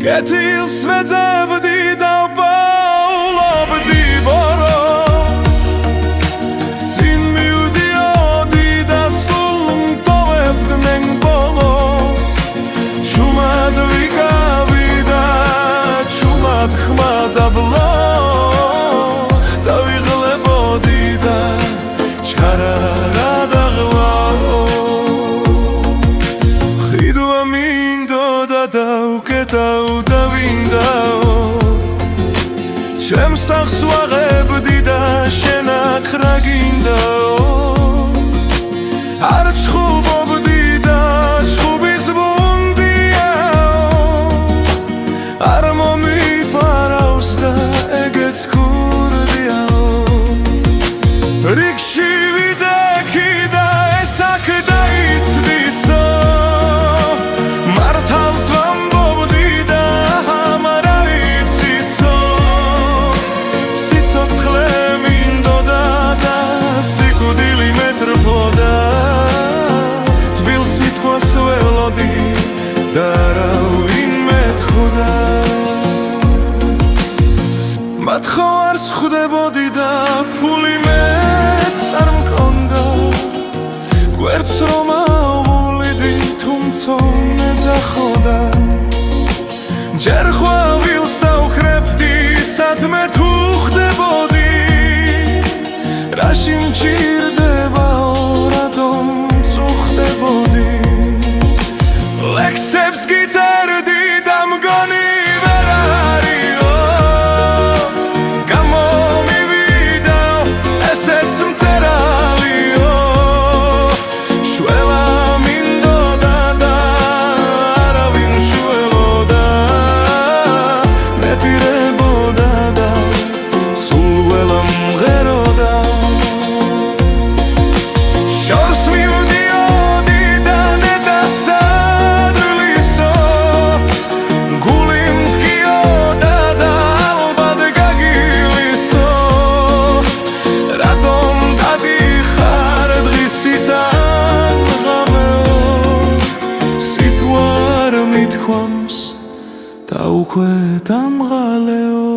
კეთილს ვეძებდი და ვპოულობდი ბოროტს წინ მივდიოდი და სულ მტოვებდნენ ბოლოს ჩუმად ვიკავი და ჩუმად ხმა დაბლო დავიღლებოდი და ჩქარა გადაღლა ხიდვა მინდოდა დავკეტავ და ვინდაო ჩემს სახლს ვაღებდი და შენ აქ რა გინდაო არ ჩხუბობდი და ჩხუბის ბუნდიაო არ მომიფარავს და ეგეც ქურდიაო რიგში ვიდექი და ეს აქ დაიცდისო მართალს ვამბობდი და ამარ აიცისო სიცოცხლე მინდოდა და სიკვდილი მეტრფლოდა თბილ სიტყვას ველოდი და არავინ მეთხოვდა მათ ხო არ სხვდებოდი და ფული მეც არ მქონდა გვერდს რომ ავულიდი თუმცონე ძახოდა ჯერ ხვავილს დავხრებდი სადმე თუ ხდებოდი რაში მჭირდებაო რატომ წუხდებოდი ლექსებს გიწერდი და მგონი ვერ არისო გამომივიდაო ესეც მწერალიო შველა მინდოდა და არავინ შველოდა მეტირებოდა და სულ ველა მღეროდა შორს მივდიოდი და ნედასადრლისო გული მდგიოდა და ალბათ გაგილისო რატომ გადიხარ დღისიდან ღამეო სიტყვა არ მithქვამს და უკვე დამღალეო